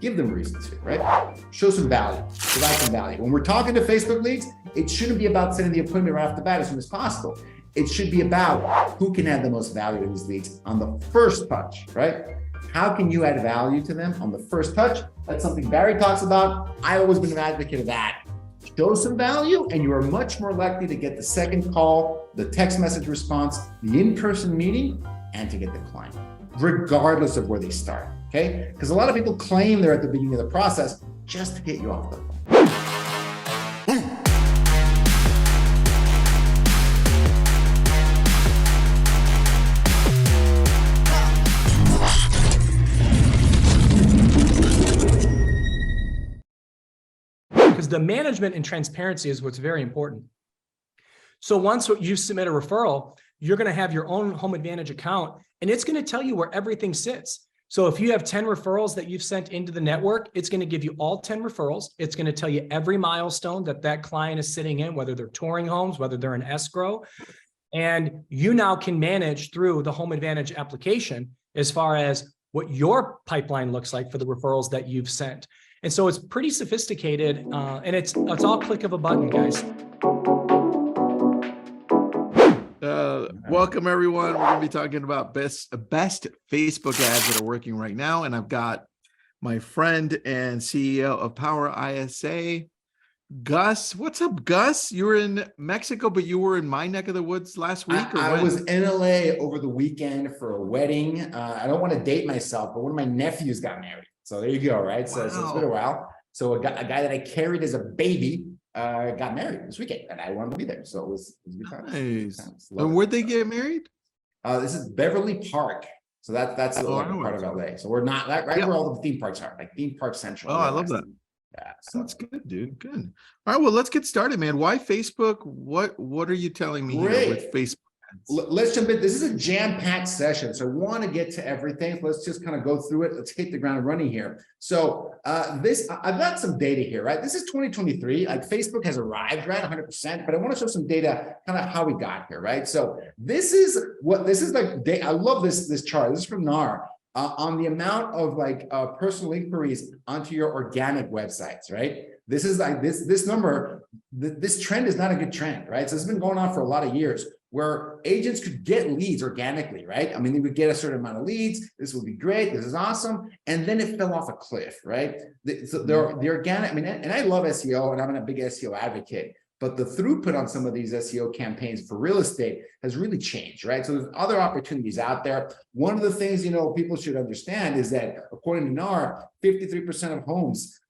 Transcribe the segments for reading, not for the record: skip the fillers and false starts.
Give them reason to, right? Show some value, provide some value. When we're talking to Facebook leads, it shouldn't be about setting the appointment right off the bat as soon as possible. It should be about who can add the most value to these leads on the first touch, right? How can you add value to them on the first touch? That's something Barry talks about. I've always been an advocate of that. Show some value and you are much more likely to get the second call, the text message response, the in-person meeting, and to get the client, regardless of where they start, okay? Because a lot of people claim they're at the beginning of the process just to get you off the phone. Because the management and transparency is what's very important. So once you submit a referral, you're going to have your own Home Advantage account, and it's going to tell you where everything sits. So if you have 10 referrals that you've sent into the network, it's going to give you all 10 referrals. It's going to tell you every milestone that that client is sitting in, whether they're touring homes, whether they're in escrow. And you now can manage through the Home Advantage application as far as what your pipeline looks like for the referrals that you've sent. And so it's pretty sophisticated, and it's all click of a button, guys. Welcome, everyone. We're going to be talking about best Facebook ads that are working right now. And I've got my friend and CEO of PowerISA, Gus. What's up, Gus? You were in Mexico, but you were in my neck of the woods last week? I was in LA over the weekend for a wedding. I don't want to date myself, but one of my nephews got married. So there you go, right? So, wow. So it's been a while. So a guy that I carried as a baby got married this weekend, and I wanted to be there. So it was a good time. Nice. And where'd they get married? This is Beverly Park. So that's the part of LA. So we're not right where all the theme parks are, like Theme Park Central. Oh, I love that. Yeah, so that's good, dude. Good. All right, well, let's get started, man. Why Facebook? What are you telling me here with Facebook? Let's jump in. This is a jam-packed session, so I want to get to everything. Let's just kind of go through it. Let's hit the ground running here. So I've got some data here, right? This is 2023. Like Facebook has arrived, right? 100%. But I want to show some data, kind of how we got here, right? So this is like. I love this chart. This is from NAR. On the amount of like personal inquiries onto your organic websites, right? This is like this number. This trend is not a good trend, right? So it's been going on for a lot of years, where agents could get leads organically, right? I mean, they would get a certain amount of leads. This would be great. This is awesome. And then it fell off a cliff, right? So the organic, I mean, and I love SEO, and I'm a big SEO advocate, but the throughput on some of these SEO campaigns for real estate has really changed, right? So there's other opportunities out there. One of the things, people should understand is that according to NAR, 53% of homes,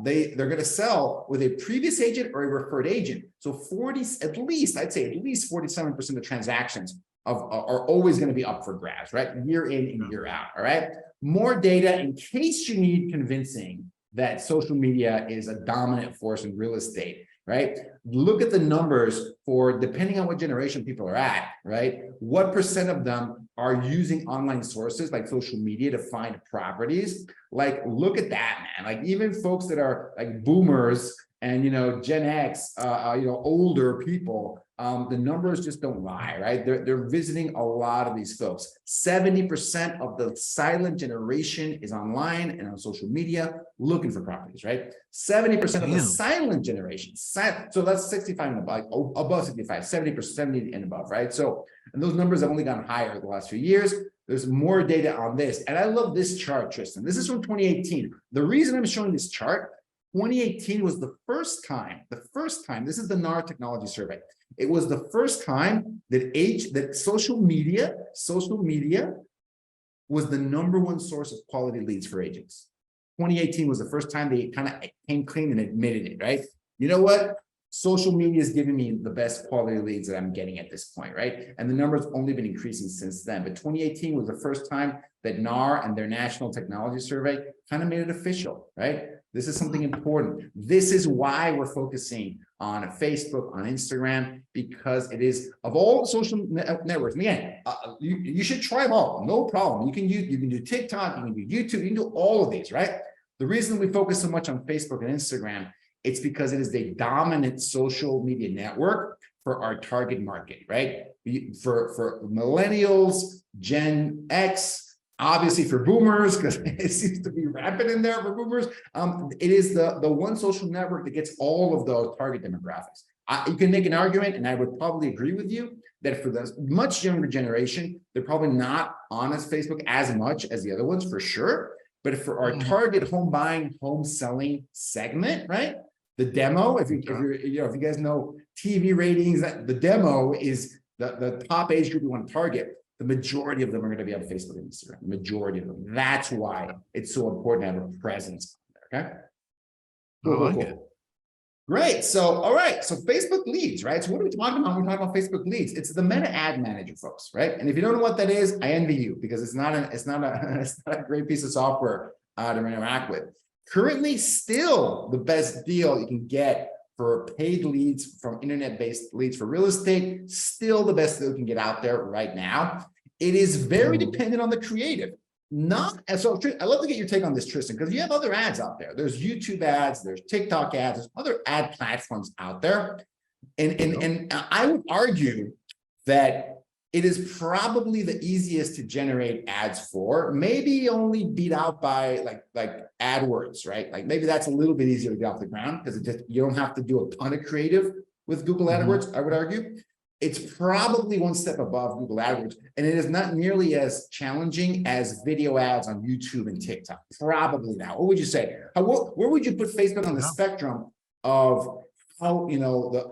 they're going to sell with a previous agent or a referred agent. So at least 47% of transactions are always going to be up for grabs, right? Year in and year out, all right? More data in case you need convincing that social media is a dominant force in real estate, right? Look at the numbers for, depending on what generation people are at, right? What percent of them are using online sources like social media to find properties? Like, look at that, man. Like, even folks that are like boomers and, Gen X, older people, the numbers just don't lie, right? They're visiting a lot of these folks. 70% of the silent generation is online and on social media looking for properties, right? 70% of the silent generation, so that's 65 and above, like above 65, 70%, 70 and above, right? So, and those numbers have only gone higher the last few years. There's more data on this. And I love this chart, Tristan. This is from 2018. The reason I'm showing this chart, 2018 was the first time, this is the NAR technology survey. It was the first time that social media was the #1 source of quality leads for agents. 2018 was the first time they kind of came clean and admitted it, right? You know what? Social media is giving me the best quality leads that I'm getting at this point, right? And the number's only been increasing since then. But 2018 was the first time that NAR and their national technology survey kind of made it official, right? This is something important. This is why we're focusing on Facebook, on Instagram, because it is, of all the social networks. And again, you should try them all, no problem. You can do TikTok, you can do YouTube, you can do all of these, right? The reason we focus so much on Facebook and Instagram, it's because it is the dominant social media network for our target market, right? For millennials, Gen X, Obviously for boomers, because it seems to be rampant in there for boomers. It is the one social network that gets all of those target demographics. You can make an argument, and I would probably agree with you, that for the much younger generation, they're probably not on Facebook as much as the other ones, for sure. But for our target home buying, home selling segment, right? The demo, if you guys know TV ratings, the demo is the top age group we want to target. The majority of them are going to be on Facebook and Instagram. The majority of them. That's why it's so important to have a presence there. Okay. Cool. Great. So, all right. So Facebook leads, right? So what are we talking about when we're talking about Facebook leads? It's the Meta Ad Manager, folks, right? And if you don't know what that is, I envy you, because it's not a great piece of software to interact with. Currently, still the best deal you can get for paid leads from internet-based leads for real estate, still the best deal you can get out there right now. It is very dependent on the creative. So I love to get your take on this, Tristan, because you have other ads out there. There's YouTube ads, there's TikTok ads, there's other ad platforms out there. And I would argue that it is probably the easiest to generate ads for, maybe only beat out by like AdWords, right? Like maybe that's a little bit easier to get off the ground because you don't have to do a ton of creative with Google AdWords, I would argue. It's probably one step above Google AdWords, and it is not nearly as challenging as video ads on YouTube and TikTok. Probably now. What would you say? Where would you put Facebook on the spectrum of how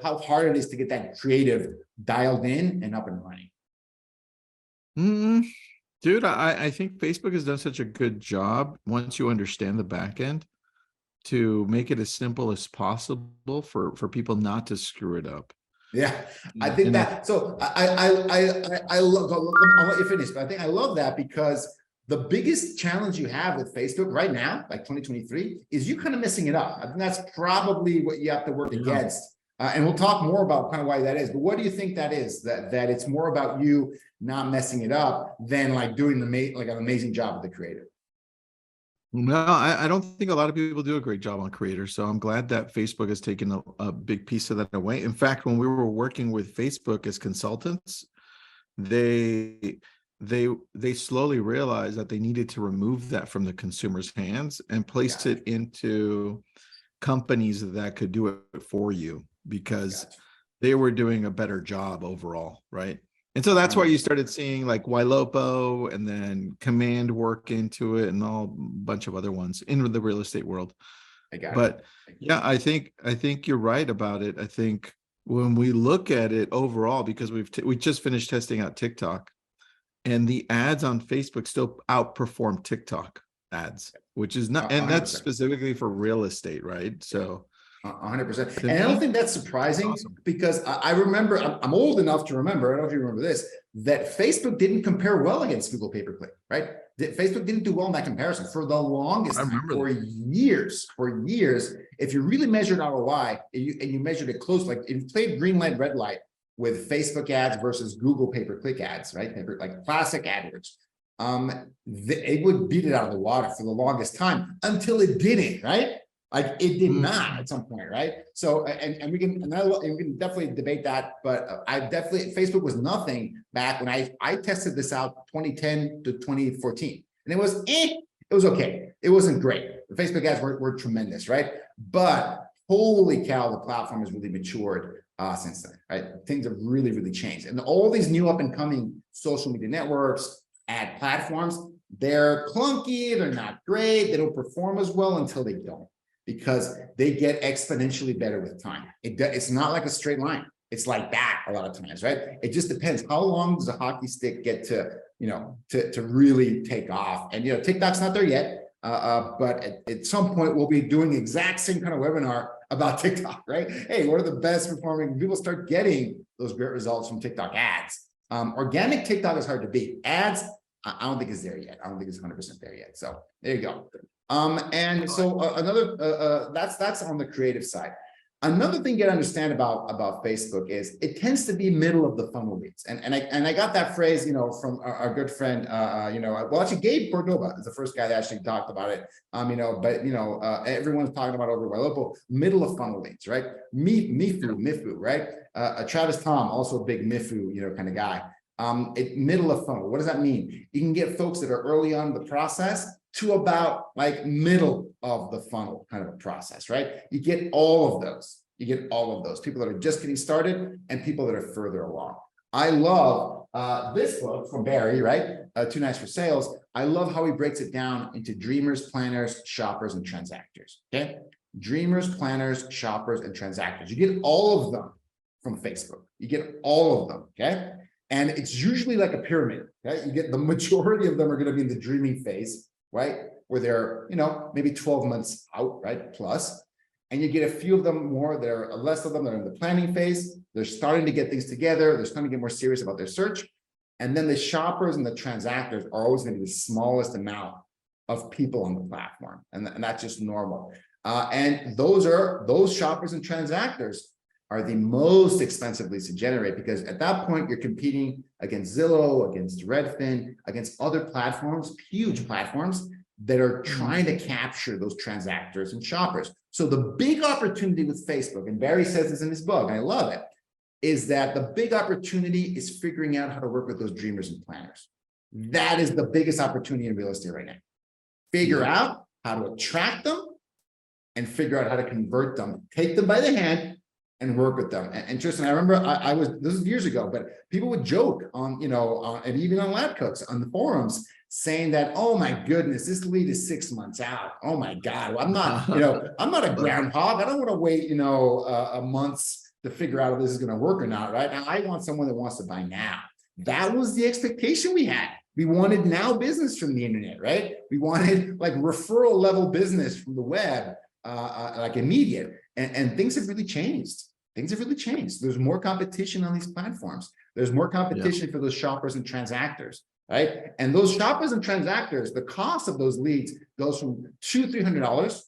how hard it is to get that creative dialed in and up and running? Dude, I think Facebook has done such a good job once you understand the back end to make it as simple as possible for people not to screw it up. Yeah, I think that. So I love. I'll let you finish, but I think I love that because the biggest challenge you have with Facebook right now, like 2023, is you kind of messing it up. I think that's probably what you have to work against. And we'll talk more about kind of why that is. But what do you think that is? That it's more about you not messing it up than like doing an amazing job with the creative? No, I don't think a lot of people do a great job on creators. So I'm glad that Facebook has taken a big piece of that away. In fact, when we were working with Facebook as consultants, they slowly realized that they needed to remove that from the consumer's hands and place it into companies that could do it for you, because they were doing a better job overall, right? And so that's why you started seeing like Ylopo and then Command work into it and a bunch of other ones in the real estate world. But yeah, I think you're right about it. I think when we look at it overall, because we just finished testing out TikTok, and the ads on Facebook still outperform TikTok ads, which is not, and that's specifically for real estate, right? So 100%. And I don't think that's surprising, because I remember, I'm old enough to remember, I don't know if you remember this, that Facebook didn't compare well against Google pay-per-click, right? Facebook didn't do well in that comparison for the longest time, for years. If you really measured ROI and you measured it close, like if you played green light, red light with Facebook ads versus Google pay-per-click ads, right? Like classic AdWords, it would beat it out of the water for the longest time until it didn't, right? Like it did not at some point, right? So, and we can definitely debate that, but Facebook was nothing back when I tested this out 2010 to 2014, and it was okay. It wasn't great. The Facebook ads were tremendous, right? But holy cow, the platform has really matured since then, right? Things have really changed, and all these new up and coming social media networks, ad platforms, they're clunky, they're not great, they don't perform as well until they don't, because they get exponentially better with time. It's not like a straight line. It's like that a lot of times, right? It just depends. How long does a hockey stick get to really take off? And, TikTok's not there yet, but at some point we'll be doing the exact same kind of webinar about TikTok, right? Hey, what are the best performing? People start getting those great results from TikTok ads. Organic TikTok is hard to beat. Ads, I don't think is there yet. I don't think it's 100% there yet. So there you go. And so another that's on the creative side. Another thing you got to understand about Facebook is it tends to be middle of the funnel leads, and I got that phrase from our good friend actually Gabe Cordova is the first guy that actually talked about it, everyone's talking about over Ylopo, middle of funnel leads, right? Mifu, right? Travis Tom, also a big Mifu kind of guy. Middle of funnel. What does that mean? You can get folks that are early on in the process to about like middle of the funnel kind of a process, right? You get all of those. You get all of those people that are just getting started and people that are further along. I love this book from Barry, right? Too Nice for Sales. I love how he breaks it down into dreamers, planners, shoppers, and transactors. Okay. Dreamers, planners, shoppers, and transactors. You get all of them from Facebook. You get all of them. Okay. And it's usually like a pyramid. Okay. You get the majority of them are going to be in the dreaming phase, right? Where they're, maybe 12 months out, right? Plus. And you get a few of them more, there are less of them that are in the planning phase. They're starting to get things together. They're starting to get more serious about their search. And then the shoppers and the transactors are always going to be the smallest amount of people on the platform. And that's just normal. And those shoppers and transactors are the most expensive leads to generate, because at that point you're competing against Zillow, against Redfin, against other platforms, huge platforms that are trying to capture those transactors and shoppers. So the big opportunity with Facebook, and Barry says this in his book, and I love it, is that the big opportunity is figuring out how to work with those dreamers and planners. That is the biggest opportunity in real estate right now. Figure out how to attract them and figure out how to convert them, take them by the hand and work with them. And Tristan, I remember this was years ago, but people would joke on, and even on LabCoats, on the forums, saying that, oh my goodness, this lead is 6 months out. Oh my God, I'm not, I'm not a groundhog. I don't want to wait, a months to figure out if this is going to work or not, right? Now, I want someone that wants to buy now. That was the expectation we had. We wanted now business from the internet, right? We wanted like referral level business from the web, like immediate. And things have really changed. Things have really changed. There's more competition on these platforms. There's more competition for those shoppers and transactors, right? And those shoppers and transactors, the cost of those leads goes from $200–300,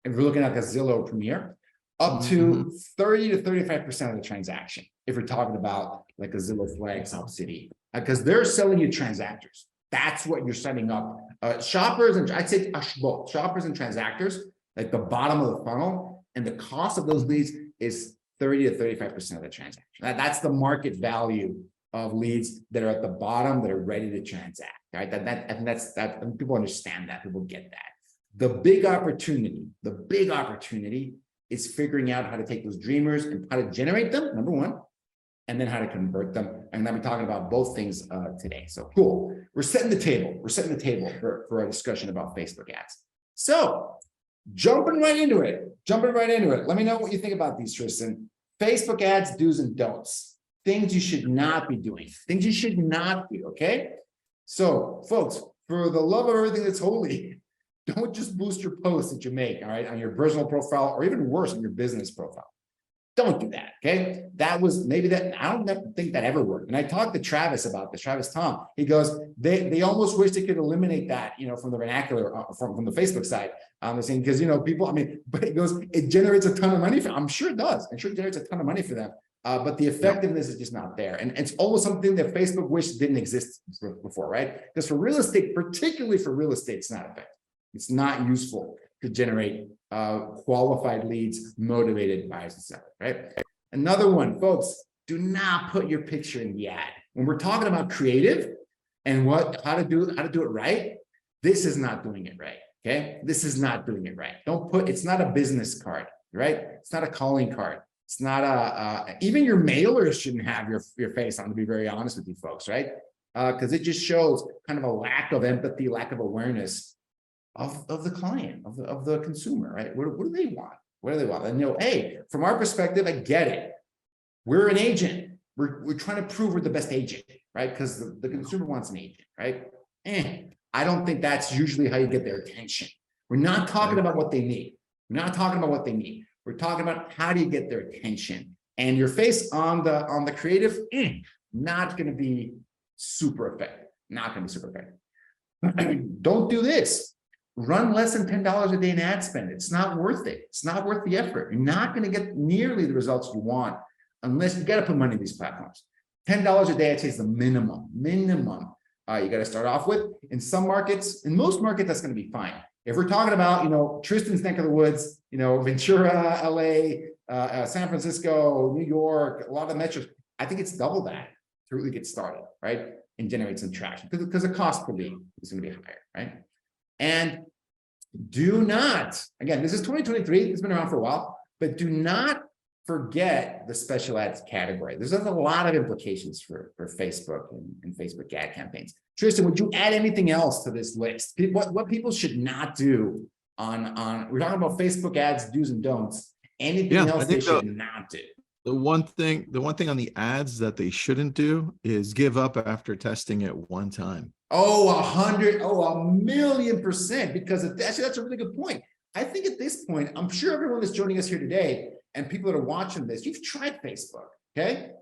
if we're looking at the Zillow Premier, up to 30 to 35% of the transaction, if we're talking about like a Zillow Flag South City, because they're selling you transactors. That's what you're setting up. Shoppers, and I'd say both shoppers and transactors, like the bottom of the funnel, and the cost of those leads is 30 to 35% of the transaction. That's the market value of leads that are at the bottom that are ready to transact, right? And people understand that, people get that. The big opportunity is figuring out how to take those dreamers and how to generate them, number one, and then how to convert them. And I'll be talking about both things today. So cool. We're setting the table. We're setting the table for a discussion about Facebook ads. So jumping right into it. Let me know what you think about these, Tristan. Facebook ads, do's and don'ts. Things you should not be doing. Things you should not do, okay? So, folks, for the love of everything that's holy, don't just boost your posts that you make, all right, on your personal profile, or even worse, on your business profile. Don't do that, okay? I don't think that ever worked. And I talked to Travis about this, Travis Tom. He goes, they almost wish they could eliminate that, from the vernacular, from the Facebook side. I'm saying, because, people, but he goes, it generates a ton of money for them. I'm sure it does. I'm sure it generates a ton of money for them. But the effectiveness is just not there. And it's almost something that Facebook wished didn't exist before, right? Because for real estate, particularly for real estate, it's not effective. It's not useful to generate qualified leads, motivated buyers and sellers, right? Another one, folks, do not put your picture in the ad. When we're talking about creative and how to do it right, this is not doing it right, okay? This is not doing it right. It's not a business card, right? It's not a calling card. It's not even your mailers shouldn't have your face on, to be very honest with you folks, right? Because it just shows kind of a lack of empathy, lack of awareness of the client, of the consumer, right? What do they want? What do they want? And hey, from our perspective, I get it. We're an agent. We're trying to prove we're the best agent, right? Because the consumer wants an agent, right? I don't think that's usually how you get their attention. We're not talking about what they need. We're not talking about what they need. We're talking about how do you get their attention. And your face on the creative, not going to be super effective. Not going to be super effective. Don't do this. Run less than $10 a day in ad spend. It's not worth it. It's not worth the effort. You're not going to get nearly the results you want unless you got to put money in these platforms. $10 a day, I'd say, is the minimum. You got to start off with. In some markets, in most markets, that's going to be fine. If we're talking about, Tristan's neck of the woods, Ventura, LA, San Francisco, New York, a lot of the metros, I think it's double that. to really get started, right? And generate some traction because the cost per lead is going to be higher, right? And do not, again, this is 2023, it's been around for a while, but do not forget the special ads category. There's a lot of implications for Facebook and Facebook ad campaigns. Tristan, would you add anything else to this list? What people should not do on we're talking about Facebook ads, do's and don'ts. Anything else they should not do? The one thing on the ads that they shouldn't do is give up after testing it one time. Oh, 1,000,000%, because that's a really good point. I think at this point, I'm sure everyone that's joining us here today and people that are watching this, you've tried Facebook, okay?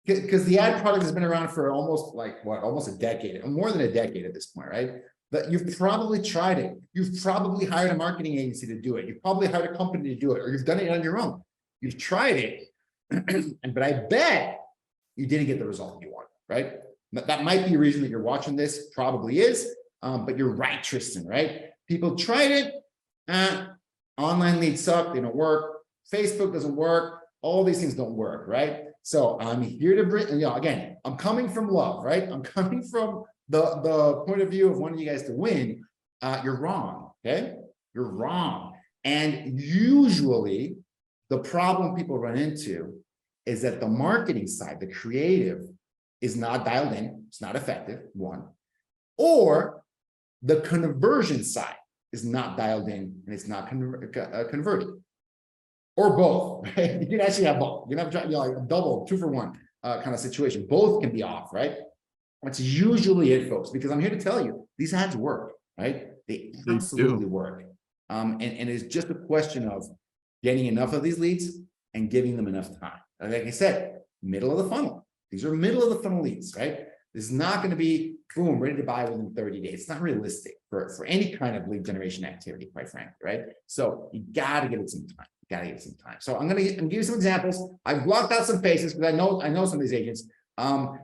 Because the ad product has been around for almost almost a decade, more than a decade at this point, right? But you've probably tried it. You've probably hired a marketing agency to do it. You've probably hired a company to do it, or you've done it on your own. You've tried it, but I bet you didn't get the result you want, right? That might be a reason that you're watching this, probably is, but you're right, Tristan, right? People tried it, online leads suck, they don't work, Facebook doesn't work, all these things don't work, right? So I'm here to bring, again, I'm coming from love, right? I'm coming from the point of view of wanting you guys to win. You're wrong, okay? You're wrong. And usually the problem people run into is that the marketing side, the creative, is not dialed in, it's not effective, one, or the conversion side is not dialed in and it's not converted, or both, right? You can actually have both. You can have like a double, 2-for-1 kind of situation. Both can be off, right? That's usually it, folks, because I'm here to tell you, these ads work, right? They absolutely work. And it's just a question of getting enough of these leads and giving them enough time. Like I said, middle of the funnel. These are middle of the funnel leads, right? This is not going to be, boom, ready to buy within 30 days. It's not realistic for any kind of lead generation activity, quite frankly, right? So you got to give it some time. So I'm going to give you some examples. I've blocked out some faces because I know some of these agents.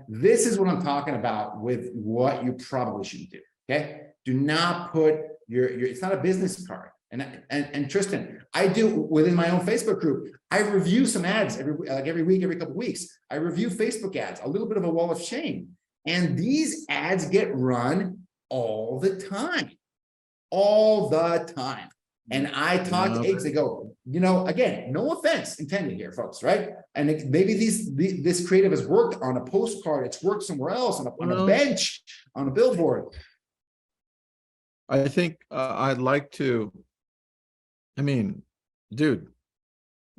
This is what I'm talking about with what you probably shouldn't do, okay? Do not put your it's not a business card. And Tristan, I do within my own Facebook group, I review some ads every week, every couple of weeks. I review Facebook ads, a little bit of a wall of shame. And these ads get run all the time. And I talk to agents, they go, again, no offense intended here, folks, right? And maybe this creative has worked on a postcard, it's worked somewhere else, on a bench, on a billboard. I think I'd like to, dude,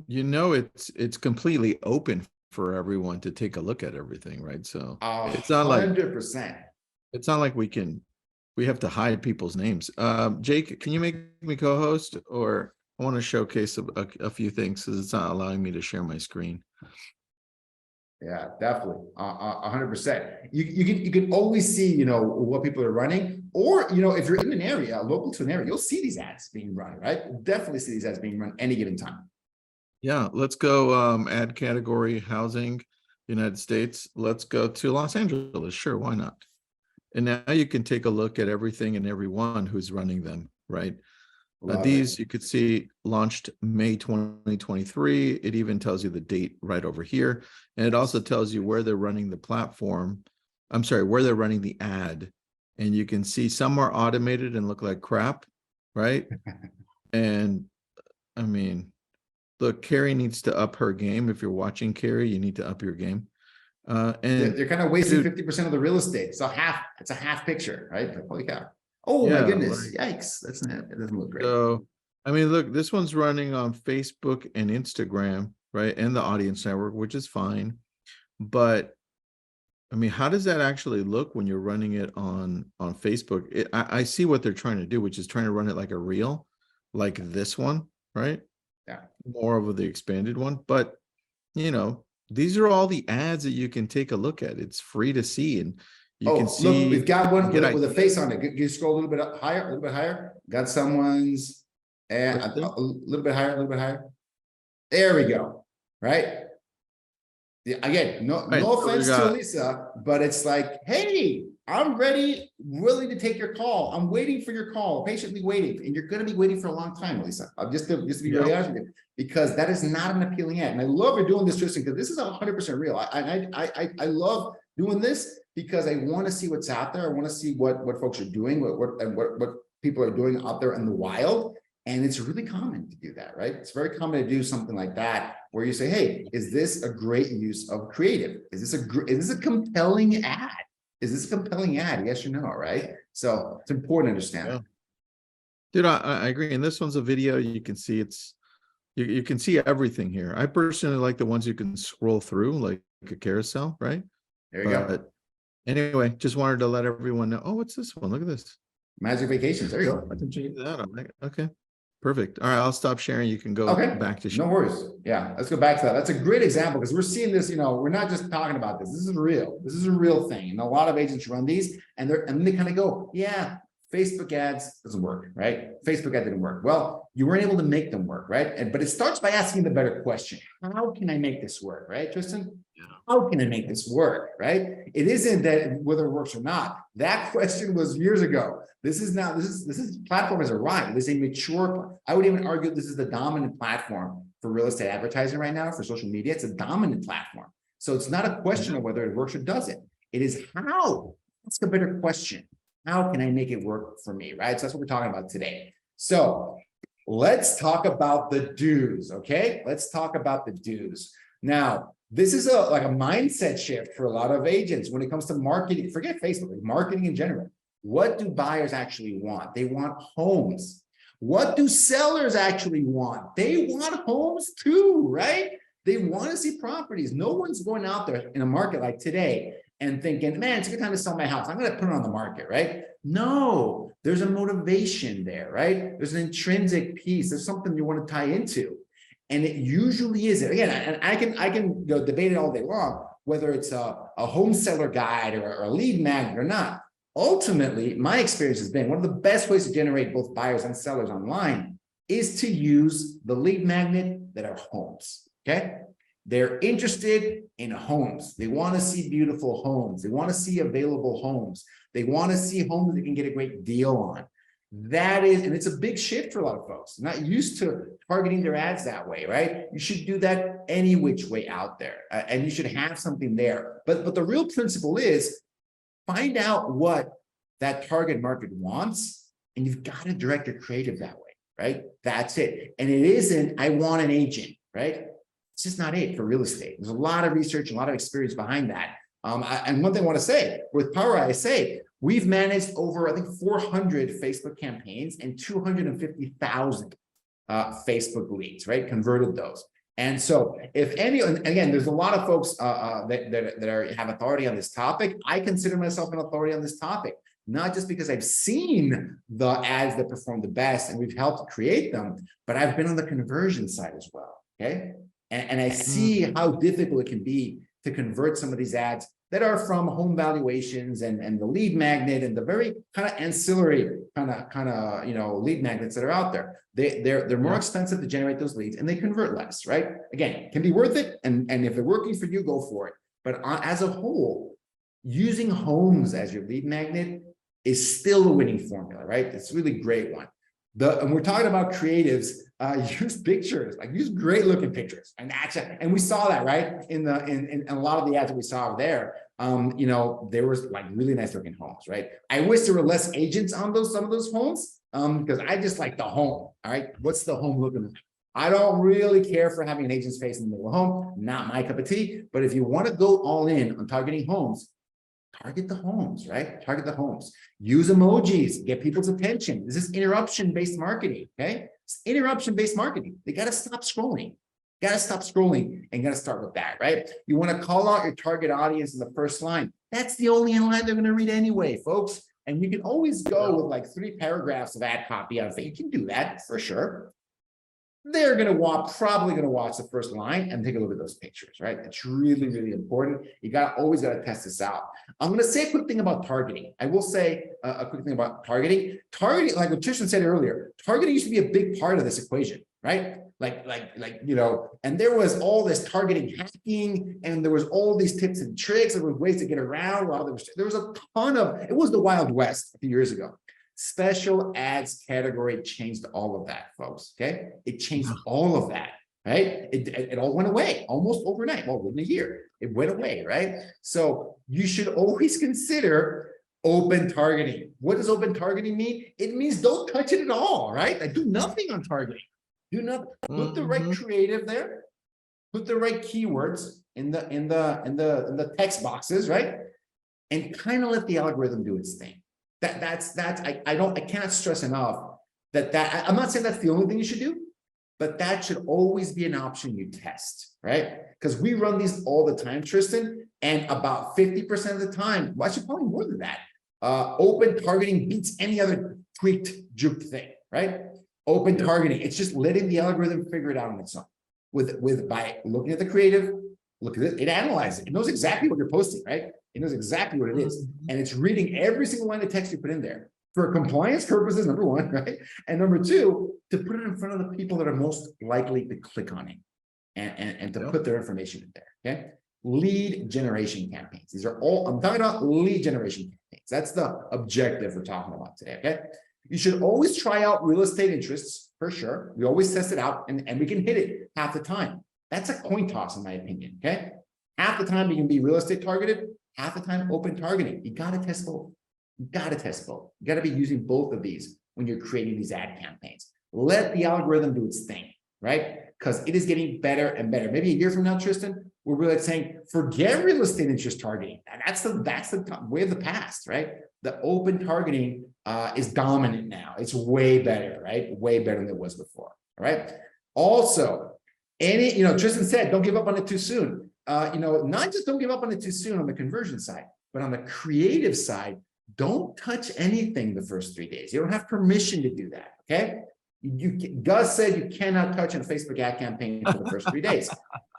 it's completely open for everyone to take a look at everything, right? So it's not 100%. It's not like we have to hide people's names. Jake, can you make me co-host, or I want to showcase a few things because it's not allowing me to share my screen. Yeah, definitely. 100%. You can always see, what people are running, or, if you're in an area, local to an area, you'll see these ads being run, right? You'll definitely see these ads being run any given time. Yeah, let's go ad category housing, United States. Let's go to Los Angeles. Sure, why not? And now you can take a look at everything and everyone who's running them, right? These you could see launched May 2023. It even tells you the date right over here. And it also tells you where they're running the platform. I'm sorry, where they're running the ad. And you can see some are automated and look like crap, right? And look, Carrie needs to up her game. If you're watching Carrie, you need to up your game. And they're kind of wasting 50% of the real estate. It's a half picture, right? Holy cow. Oh my goodness. Right. Yikes. It doesn't look great. So, look, this one's running on Facebook and Instagram, right? And the audience network, which is fine. But how does that actually look when you're running it on Facebook? I see what they're trying to do, which is trying to run it like a reel, like this one, right? Yeah. More of the expanded one. But, these are all the ads that you can take a look at. It's free to see. And you can see. Look, we've got one with a face on it. Can you scroll a little bit higher, Got someone's, and a little bit higher. There we go. Right. Again, no offense to Lisa, but it's like, hey, I'm ready, willing to take your call. I'm waiting for your call, patiently waiting, and you're going to be waiting for a long time, Lisa. Just to be really honest with you, because that is not an appealing ad. And I love you're doing this, Tristan, because this is 100% real. I love doing this because I want to see what's out there. I want to see what folks are doing, what people are doing out there in the wild. And it's really common to do that, right? It's very common to do something like that, where you say, hey, is this a great use of creative? Is this a compelling ad? Is this a compelling ad? Yes or no, right? So it's important to understand. Yeah. Dude, I agree. And this one's a video. You can see you can see everything here. I personally like the ones you can scroll through, like a carousel, right? There you go. Anyway, just wanted to let everyone know. Oh, what's this one? Look at this. Magic Vacations. There you go. I can change that. I'm like, okay, perfect. All right, I'll stop sharing. You can go back to no worries. Yeah, let's go back to that. That's a great example because we're seeing this. We're not just talking about this. This is real. This is a real thing, and a lot of agents run these, and they kind of go, yeah, Facebook ads doesn't work, right? Facebook ad didn't work. Well, you weren't able to make them work, right? But it starts by asking the better question. How can I make this work, right, Tristan? Yeah. How can I make this work, right? It isn't that whether it works or not. That question was years ago. This is platform has arrived. This is a mature, I would even argue this is the dominant platform for real estate advertising right now, for social media. It's a dominant platform. So it's not a question of whether it works or doesn't. It is how. That's a better question. How can I make it work for me, right? So that's what we're talking about today. So let's talk about the do's, okay? Let's talk about the do's. Now, this is like a mindset shift for a lot of agents when it comes to marketing. Forget Facebook, like marketing in general. What do buyers actually want? They want homes. What do sellers actually want? They want homes too, right? They want to see properties. No one's going out there in a market like today and thinking, man, it's a good time to sell my house. I'm going to put it on the market, right? No, there's a motivation there, right? There's an intrinsic piece. There's something you want to tie into. And it usually is. Again, and I can debate it all day long, whether it's a home seller guide or a lead magnet or not. Ultimately, my experience has been one of the best ways to generate both buyers and sellers online is to use the lead magnet that are homes, okay? They're interested in homes. They want to see beautiful homes. They want to see available homes. They want to see homes they can get a great deal on. That is, and it's a big shift for a lot of folks. They're not used to targeting their ads that way, right? You should do that any which way out there, and you should have something there. But the real principle is find out what that target market wants, and you've got to direct your creative that way, right? That's it. And it isn't, I want an agent, right? It's just not it for real estate. There's a lot of research, a lot of experience behind that. And one thing I want to say, with PowerISA, we've managed over, I think, 400 Facebook campaigns and 250,000 Facebook leads, right? Converted those. And so if any, and again, there's a lot of folks that have authority on this topic. I consider myself an authority on this topic, not just because I've seen the ads that perform the best and we've helped create them, but I've been on the conversion side as well, okay? And I see how difficult it can be to convert some of these ads that are from home valuations and the lead magnet and the very kind of ancillary kind of lead magnets that are out there. They're more expensive to generate those leads and they convert less, right? Again, it can be worth it, and if they're working for you, go for it. But as a whole, using homes as your lead magnet is still a winning formula, right? It's a really great one. And we're talking about creatives, use pictures, like use great looking pictures. And we saw that, right? In a lot of the ads that we saw there, there was like really nice looking homes, right? I wish there were less agents on some of those homes, because I just like the home. All right. What's the home looking like? I don't really care for having an agent's face in the middle of the home, not my cup of tea. But if you want to go all in on targeting homes, target the homes, right? Target the homes. Use emojis, get people's attention. This is interruption-based marketing, okay? It's interruption-based marketing. They got to stop scrolling. Got to stop scrolling and got to start with that, right? You want to call out your target audience in the first line. That's the only line they're going to read anyway, folks. And you can always go with like 3 paragraphs of ad copy on it. You can do that for sure. They're going to probably going to watch the first line and take a look at those pictures, right? It's really, really important. You always got to test this out. I'm going to say a quick thing about targeting. I will say a quick thing about targeting. Targeting, like what Tristan said earlier, targeting used to be a big part of this equation, right? And there was all this targeting hacking, and there was all these tips and tricks, and there were ways to get around. There was a ton of, it was the Wild West a few years ago. Special ads category changed all of that, folks, okay? It changed all of that. right? It all went away almost overnight. Well, within a year, it went away, right? So you should always consider open targeting. What does open targeting mean? It means don't touch it at all, right? Like, do nothing on targeting. Do not put the right creative there, put the right keywords in the text boxes, right? And kind of let the algorithm do its thing. I cannot stress enough that I'm not saying that's the only thing you should do, but that should always be an option you test, right? Because we run these all the time, Tristan, and about 50% of the time, well, actually probably more than that, open targeting beats any other tweaked, juked thing, right? Open targeting, it's just letting the algorithm figure it out on its own. By looking at the creative, look at it, it analyzes it. It knows exactly what you're posting, right? It knows exactly what it is. And it's reading every single line of text you put in there for compliance purposes, number one, right? And number two, to put it in front of the people that are most likely to click on it and to put their information in there, okay? Lead generation campaigns. These are all, I'm talking about lead generation campaigns. That's the objective we're talking about today, okay? You should always try out real estate interests, for sure. We always test it out and we can hit it half the time. That's a coin toss, in my opinion, okay? Half the time you can be real estate targeted, half the time open targeting. You got to test both. You got to test both. You got to be using both of these when you're creating these ad campaigns. Let the algorithm do its thing, right? Because it is getting better and better. Maybe a year from now, Tristan, we're really saying, forget real estate interest targeting. And that's the way of the past, right? The open targeting is dominant now. It's way better, right? Way better than it was before, all right? Also, Tristan said, don't give up on it too soon. Not just don't give up on it too soon on the conversion side, but on the creative side, don't touch anything the first 3 days. You don't have permission to do that, okay? Gus said you cannot touch a Facebook ad campaign for the first 3 days.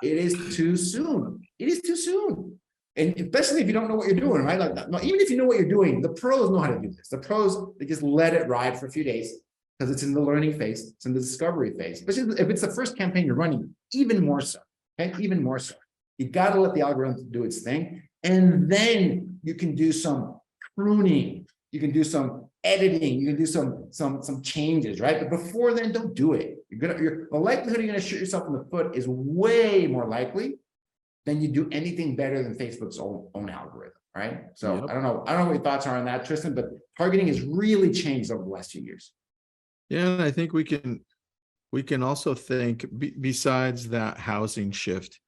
It is too soon. It is too soon. And especially if you don't know what you're doing, right? Even if you know what you're doing, the pros know how to do this. The pros, they just let it ride for a few days because it's in the learning phase. It's in the discovery phase. Especially if it's the first campaign you're running, even more so, okay? Even more so. You got to let the algorithm do its thing. And then you can do some pruning. You can do some editing. You can do some changes, right? But before then, don't do it. The likelihood you're going to shoot yourself in the foot is way more likely than you do anything better than Facebook's own algorithm, right? So I don't know what your thoughts are on that, Tristan, but targeting has really changed over the last few years. Yeah, and I think we can also think besides that housing shift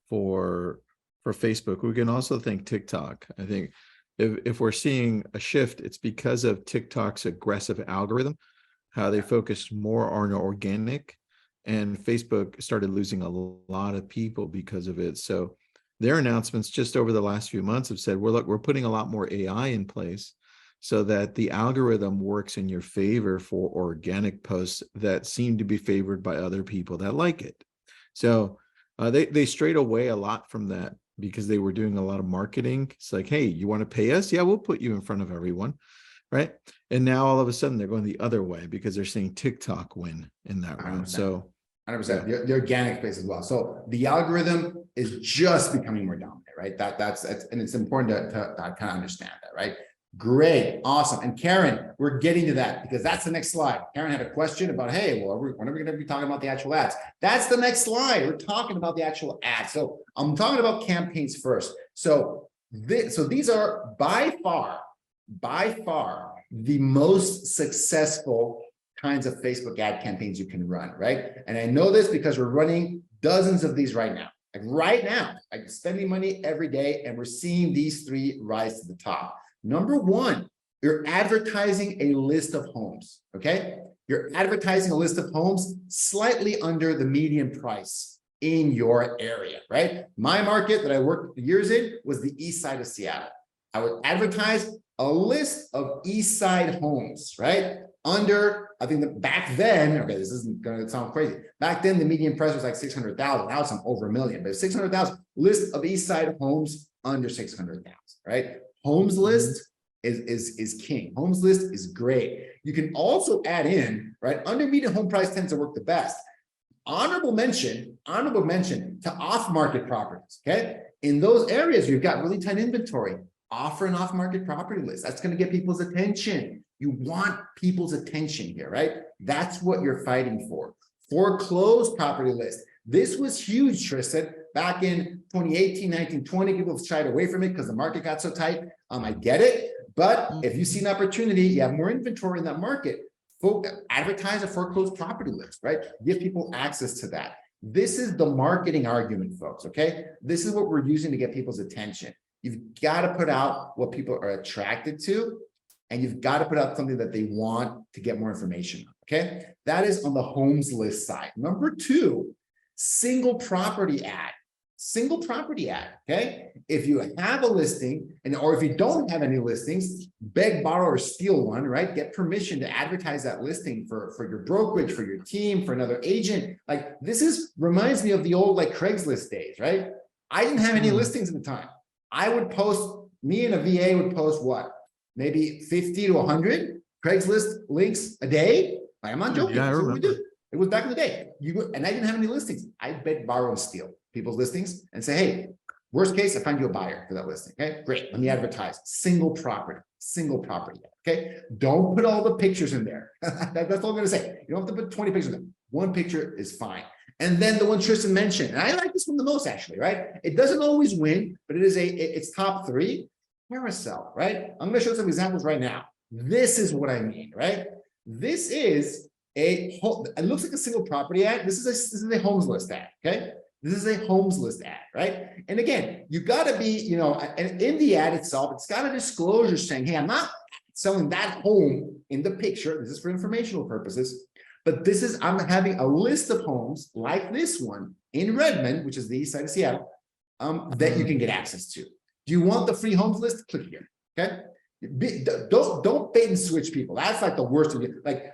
for Facebook, we can also think TikTok. I think if we're seeing a shift, it's because of TikTok's aggressive algorithm, how they focused more on organic, and Facebook started losing a lot of people because of it. So their announcements just over the last few months have said, we're putting a lot more AI in place so that the algorithm works in your favor for organic posts that seem to be favored by other people that like it. So they strayed away a lot from that because they were doing a lot of marketing. It's like, hey, you want to pay us? Yeah, we'll put you in front of everyone, right? And now all of a sudden they're going the other way because they're seeing TikTok win in that round. So 100%, the organic space as well. So the algorithm is just becoming more dominant, right? That's and it's important to kind of understand that, right? Great, awesome. And Karen, we're getting to that because that's the next slide. Karen had a question about, hey, well, when are we going to be talking about the actual ads? That's the next slide. We're talking about the actual ads. So I'm talking about campaigns first. So these are by far the most successful kinds of Facebook ad campaigns you can run, right? And I know this because we're running dozens of these right now. Like right now, I'm spending money every day and we're seeing these three rise to the top. Number one, you're advertising a list of homes, okay? You're advertising a list of homes slightly under the median price in your area, right? My market that I worked years in was the east side of Seattle. I would advertise a list of east side homes, right? Under, I think that back then, okay, this isn't gonna sound crazy. Back then, the median price was like 600,000. Now it's over $1 million, but 600,000 list of east side homes under 600,000, right? Homes list is king. Homes list is great. You can also add in, right? Under median home price tends to work the best. Honorable mention to off-market properties, okay? In those areas, you've got really tight inventory. Offer an off-market property list. That's going to get people's attention. You want people's attention here, right? That's what you're fighting for. Foreclosed property list. This was huge, Tristan, back in 2018, 19, 20. People shied away from it because the market got so tight. I get it. But if you see an opportunity, you have more inventory in that market, advertise a foreclosed property list, right? Give people access to that. This is the marketing argument, folks, okay? This is what we're using to get people's attention. You've got to put out what people are attracted to, and you've got to put out something that they want to get more information on, okay? That is on the homes list side. Number two, single property ad. Single property ad, okay? If you have a listing, or if you don't have any listings, beg, borrow, or steal one, right? Get permission to advertise that listing for your brokerage, for your team, for another agent. Like, this reminds me of the old like Craigslist days, right? I didn't have any listings at the time. I would post, me and a VA would post what? Maybe 50 to 100 Craigslist links a day. Like, I'm not joking. Yeah, I That's what we remember. do. It was back in the day. And I didn't have any listings. I'd beg, borrow, and steal people's listings and say, hey, worst case, I find you a buyer for that listing. Okay, great. Let me advertise. Single property. Okay, don't put all the pictures in there. That's all I'm going to say. You don't have to put 20 pictures in there. One picture is fine. And then the one Tristan mentioned, and I like this one the most, actually, right? It doesn't always win, but it's top 3. Carousel, right? I'm going to show some examples right now. This is what I mean, right? This is it looks like a single property ad. This is a homes list ad, okay? This is a homes list ad, right? And again, you got to be, and in the ad itself, it's got a disclosure saying, hey, I'm not selling that home in the picture. This is for informational purposes. But I'm having a list of homes like this one in Redmond, which is the east side of Seattle, that you can get access to. Do you want the free homes list? Click here, okay? Don't bait and switch people. That's like the worst of you. Like,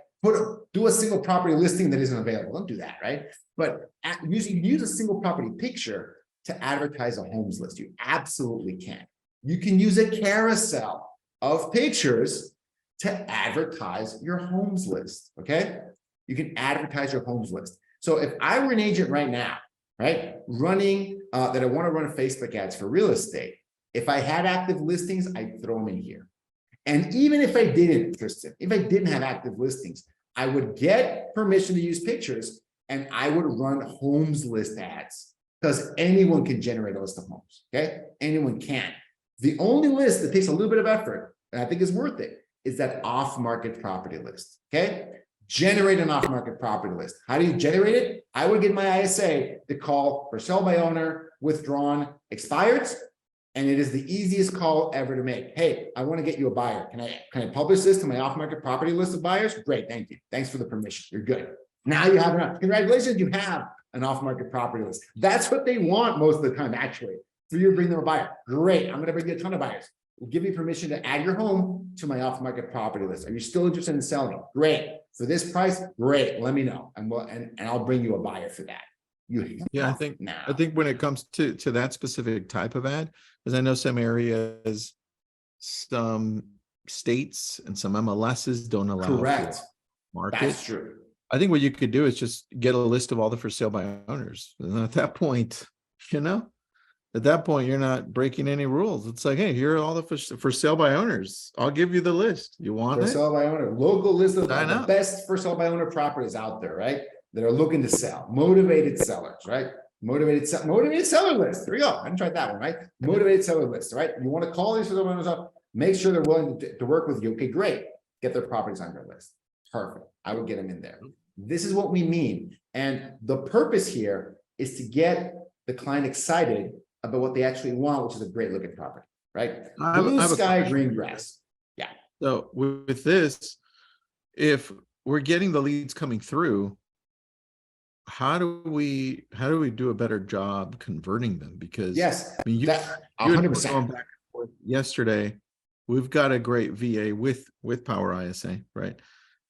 do a single property listing that isn't available. Don't do that, right? But use a single property picture to advertise a homes list. You absolutely can. You can use a carousel of pictures to advertise your homes list, okay? You can advertise your homes list. So if I were an agent right now, right, running that I want to run Facebook ads for real estate, if I had active listings, I'd throw them in here. And even if I didn't, Tristan, if I didn't have active listings, I would get permission to use pictures and I would run homes list ads, because anyone can generate a list of homes, okay? Anyone can. The only list that takes a little bit of effort, and I think is worth it, is that off-market property list, okay? Generate an off-market property list. How do you generate it? I would get my ISA to call for sell by owner, withdrawn, expired, and it is the easiest call ever to make. Hey, I want to get you a buyer. Can I publish this to my off-market property list of buyers? Great, thank you. Thanks for the permission. You're good. Now you have enough. Congratulations, you have an off-market property list. That's what they want most of the time, actually. For you to bring them a buyer. Great, I'm going to bring you a ton of buyers. We'll give you permission to add your home to my off-market property list. Are you still interested in selling? Great. For this price, great. Let me know, and I'll bring you a buyer for that. I think when it comes to that specific type of ad, because I know some areas, some states, and some MLSs don't allow. Correct. Market. That's true. I think what you could do is just get a list of all the for sale by owners, and at that point, you're not breaking any rules. It's like, hey, here are all the for sale by owners. I'll give you the list. You want for it? sale by owner, local list of the best for sale by owner properties out there, right? That are looking to sell. Motivated sellers, right? Motivated seller list. There we go. I haven't tried that one, right? Motivated seller list, right? You want to call these for sale by owners up, make sure they're willing to work with you. Okay, great. Get their properties on your list. Perfect. I would get them in there. This is what we mean. And the purpose here is to get the client excited about what they actually want, which is a great looking property, right? Blue sky, green grass. Yeah. So with this, if we're getting the leads coming through, how do we do a better job converting them? Because yes, I mean, you 100%. Yesterday, we've got a great VA with PowerISA, right?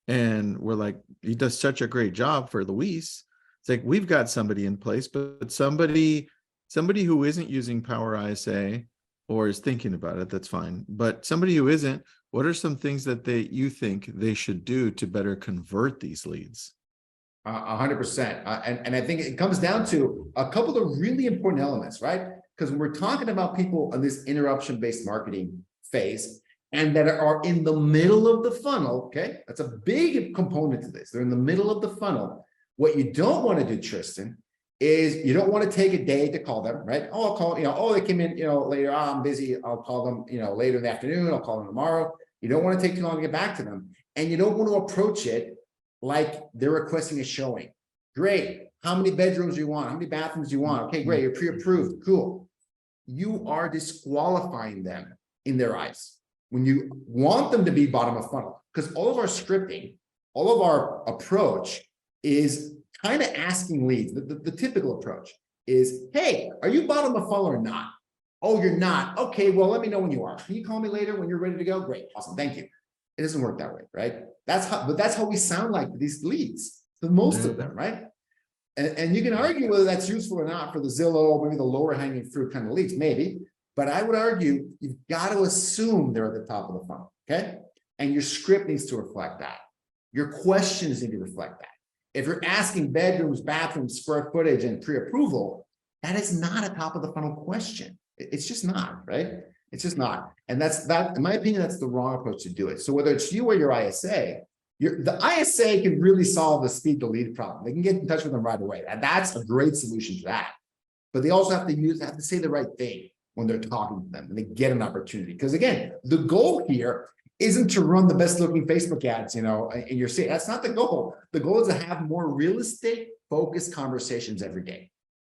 And we're like, he does such a great job for Luis. It's like, we've got somebody in place, but somebody who isn't using PowerISA or is thinking about it, that's fine. But somebody who isn't, what are some things that you think they should do to better convert these leads? 100%. And I think it comes down to a couple of really important elements, right? Because when we're talking about people on this interruption-based marketing phase and that are in the middle of the funnel, okay? That's a big component to this. They're in the middle of the funnel. What you don't want to do, Tristan, is you don't want to take a day to call them, right? Oh, I'll call, oh, they came in, later. Oh, I'm busy. I'll call them, later in the afternoon. I'll call them tomorrow. You don't want to take too long to get back to them. And you don't want to approach it like they're requesting a showing. Great. How many bedrooms do you want? How many bathrooms do you want? Okay, great. You're pre-approved. Cool. You are disqualifying them in their eyes when you want them to be bottom of funnel, because all of our scripting, all of our approach is kind of asking leads. The typical approach is, hey, are you bottom of funnel or not? Oh, you're not. Okay, well, let me know when you are. Can you call me later when you're ready to go? Great, awesome, thank you. It doesn't work that way, right? That's how we sound like these leads, the most of them, right? And you can argue whether that's useful or not for the Zillow, maybe the lower hanging fruit kind of leads, maybe. But I would argue you've got to assume they're at the top of the funnel, okay? And your script needs to reflect that. Your questions need to reflect that. If you're asking bedrooms, bathrooms, square footage, and pre-approval, that is not a top of the funnel question. It's just not, right? It's just not. And that, in my opinion, that's the wrong approach to do it. So whether it's you or your ISA, the ISA can really solve the speed to lead problem. They can get in touch with them right away. And that's a great solution to that. But they also have to say the right thing when they're talking to them and they get an opportunity. Because again, the goal here isn't to run the best looking Facebook ads, in your city. That's not the goal. The goal is to have more real estate focused conversations every day.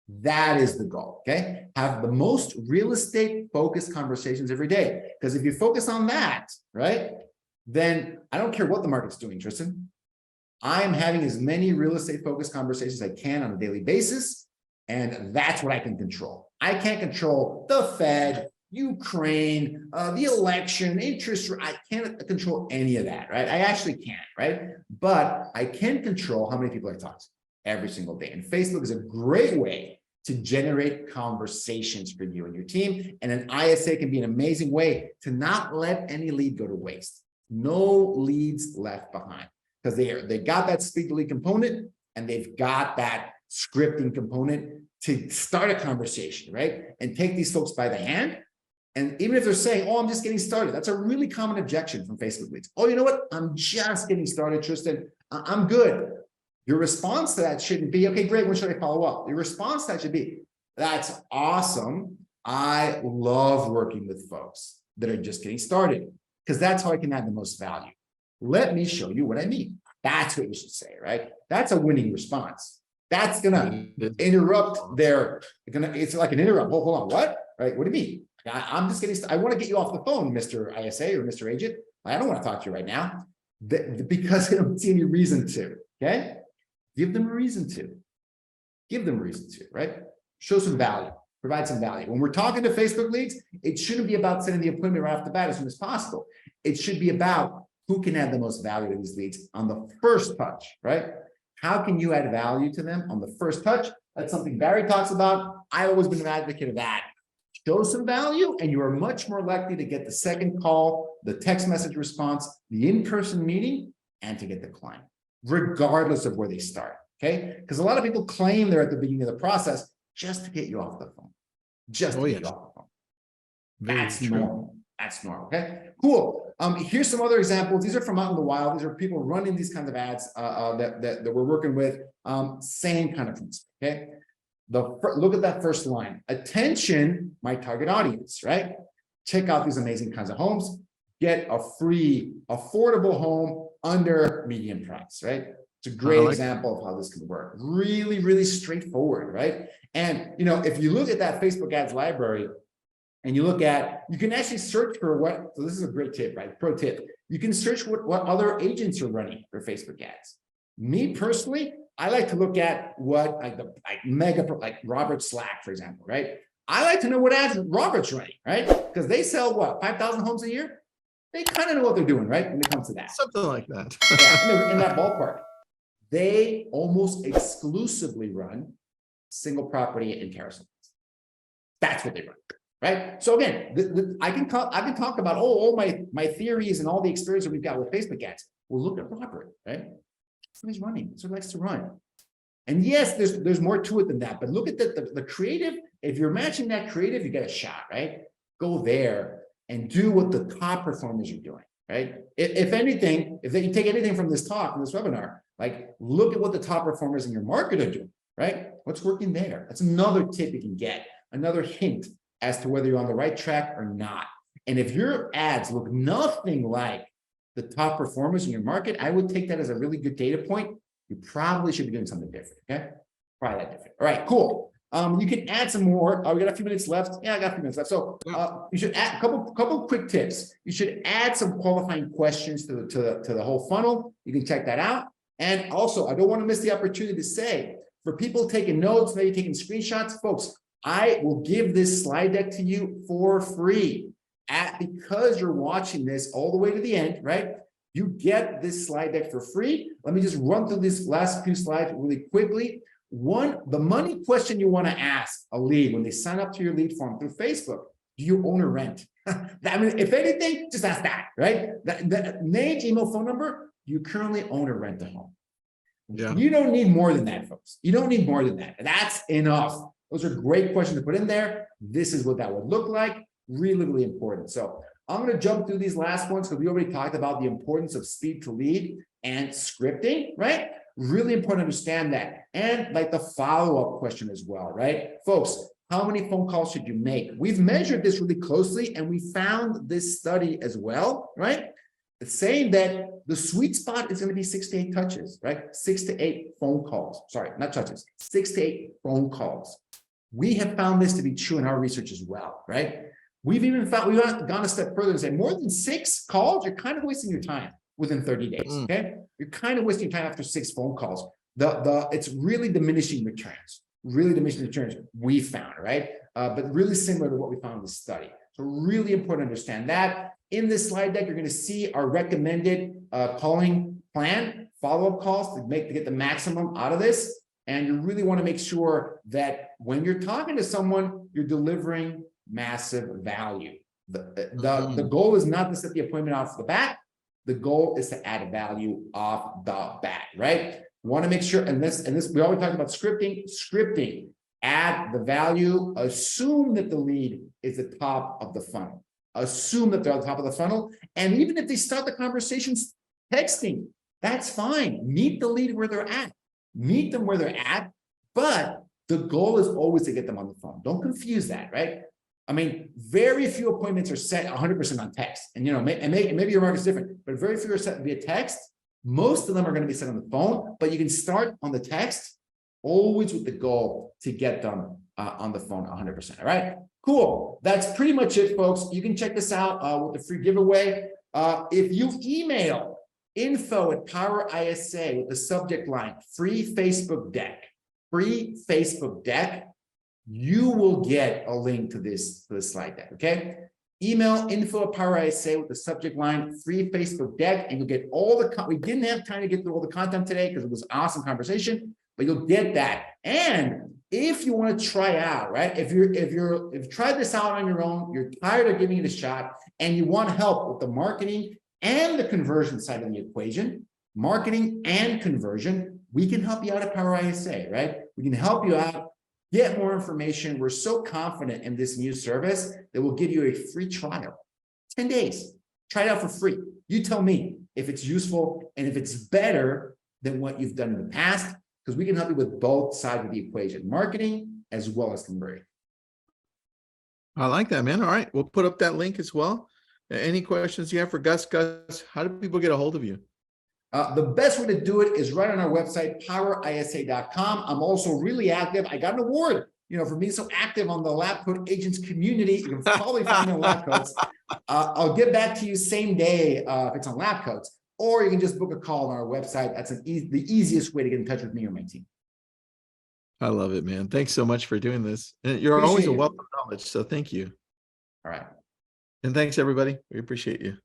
That is the goal, okay? Have the most real estate focused conversations every day. Because if you focus on that, right, then I don't care what the market's doing, Tristan. I am having as many real estate focused conversations as I can on a daily basis. And that's what I can control. I can't control the Fed, Ukraine, the election, interest. I can't control any of that, right? I actually can't, right? But I can control how many people I talk to every single day. And Facebook is a great way to generate conversations for you and your team. And an ISA can be an amazing way to not let any lead go to waste. No leads left behind, because they got that speed to lead component and they've got that scripting component to start a conversation, right? And take these folks by the hand. And even if they're saying, oh, I'm just getting started, that's a really common objection from Facebook leads. Oh, you know what? I'm just getting started, Tristan. I'm good. Your response to that shouldn't be, okay, great, when should I follow up? Your response to that should be, that's awesome. I love working with folks that are just getting started, because that's how I can add the most value. Let me show you what I mean. That's what you should say, right? That's a winning response. That's gonna interrupt it's like an interrupt. Oh, hold on, what? Right? What do you mean? I'm just getting, I want to get you off the phone, Mr. ISA or Mr. Agent. I don't want to talk to you right now because I don't see any reason to, okay? Give them a reason to. Give them a reason to, right? Show some value, provide some value. When we're talking to Facebook leads, it shouldn't be about setting the appointment right off the bat as soon as possible. It should be about who can add the most value to these leads on the first touch, right? How can you add value to them on the first touch? That's something Barry talks about. I've always been an advocate of that. Show some value and you are much more likely to get the second call, the text message response, the in-person meeting, and to get the client, regardless of where they start, okay? Because a lot of people claim they're at the beginning of the process just to get you off the phone. Just to get you off the phone. That's normal. That's normal, okay? Cool. Here's some other examples. These are from out in the wild. These are people running these kinds of ads that we're working with. Same kind of principle, okay? Look at that first line. Attention, my target audience, right? Check out these amazing kinds of homes. Get a free, affordable home under median price, right? It's a great example of how this can work. Really, really straightforward, right? And, if you look at that Facebook ads library, and you can actually search for so this is a great tip, right? Pro tip. You can search what other agents are running for Facebook ads. Me personally, I like to look at what like Robert Slack, for example, right? I like to know what ads Robert's running, right? Because they sell 5,000 homes a year? They kind of know what they're doing, right? When it comes to that. Something like that. Yeah, in that ballpark. They almost exclusively run single property and carousel. That's what they run. Right. So again, I can talk about all my theories and all the experience that we've got with Facebook ads. Well, look at Robert, right? That's what he's running. That's what he likes to run. And yes, there's more to it than that. But look at the creative. If you're matching that creative, you get a shot, right? Go there and do what the top performers are doing, right? If anything, if you take anything from this talk, from this webinar, like look at what the top performers in your market are doing. right? What's working there? That's another tip you can get, another hint as to whether you're on the right track or not. And if your ads look nothing like the top performers in your market, I would take that as a really good data point. You probably should be doing something different, okay? Try that different. All right, cool. You can add some more. We got a few minutes left. Yeah, I got a few minutes left. So you should add a couple quick tips. You should add some qualifying questions to the whole funnel. You can check that out. And also, I don't want to miss the opportunity to say, for people taking notes, maybe taking screenshots, folks, I will give this slide deck to you for free. Because you're watching this all the way to the end, right? You get this slide deck for free. Let me just run through these last few slides really quickly. One, the money question you want to ask a lead when they sign up to your lead form through Facebook: do you own or rent? I mean, if anything, just ask that, right? The name, email, phone number. Do you currently own or rent a home? Yeah. You don't need more than that, folks. You don't need more than that. That's enough. Those are great questions to put in there. This is what that would look like. Really, really important. So I'm going to jump through these last ones because we already talked about the importance of speed to lead and scripting, right? Really important to understand that. And like the follow-up question as well, right? Folks, how many phone calls should you make? We've measured this really closely and we found this study as well, right? It's saying that the sweet spot is going to be 6 to 8 touches, right? 6 to 8 phone calls. Sorry, not touches, 6 to 8 phone calls. We have found this to be true in our research as well, right? We've even found, we've gone a step further and said more than 6 calls, you're kind of wasting your time within 30 days, okay? You're kind of wasting your time after 6 phone calls. It's really diminishing returns, we found, right? But really similar to what we found in this study. So really important to understand that. In this slide deck, you're going to see our recommended calling plan, follow-up calls to get the maximum out of this. And you really want to make sure that when you're talking to someone, you're delivering massive value. The goal is not to set the appointment off the bat. The goal is to add value off the bat, right? Want to make sure, and this we always talk about scripting, add the value, assume that the lead is the top of the funnel. Assume that they're on top of the funnel. And even if they start the conversations texting, that's fine. Meet the lead where they're at. Meet them where they're at. But the goal is always to get them on the phone. Don't confuse that, right? I mean, very few appointments are set 100% on text. And, maybe your market's different, but very few are set via text. Most of them are going to be set on the phone, but you can start on the text, always with the goal to get them on the phone 100%. All right, cool. That's pretty much it, folks. You can check this out with the free giveaway. If you email info@PowerISA with the subject line, free Facebook deck, you will get a link to this slide deck, okay? Email info@PowerISA with the subject line, free Facebook deck, and you'll get all the, we didn't have time to get through all the content today because it was an awesome conversation, but you'll get that. And if you want to try out, right? If you've tried this out on your own, you're tired of giving it a shot, and you want help with the marketing and the conversion side of the equation, marketing and conversion, we can help you out at PowerISA, right? We can help you out. Get more information. We're so confident in this new service that we'll give you a free trial, 10 days. Try it out for free. You tell me if it's useful and if it's better than what you've done in the past, because we can help you with both sides of the equation, marketing as well as conversion. I like that, man. All right, we'll put up that link as well. Any questions you have for Gus? Gus, how do people get a hold of you? The best way to do it is right on our website, PowerISA.com. I'm also really active. I got an award, for being so active on the LabCoatAgents community. You can probably find me on LabCoats. I'll get back to you same day if it's on LabCoats, or you can just book a call on our website. That's the easiest way to get in touch with me or my team. I love it, man. Thanks so much for doing this. And you're always a wealth of knowledge, so thank you. All right. And thanks, everybody. We appreciate you.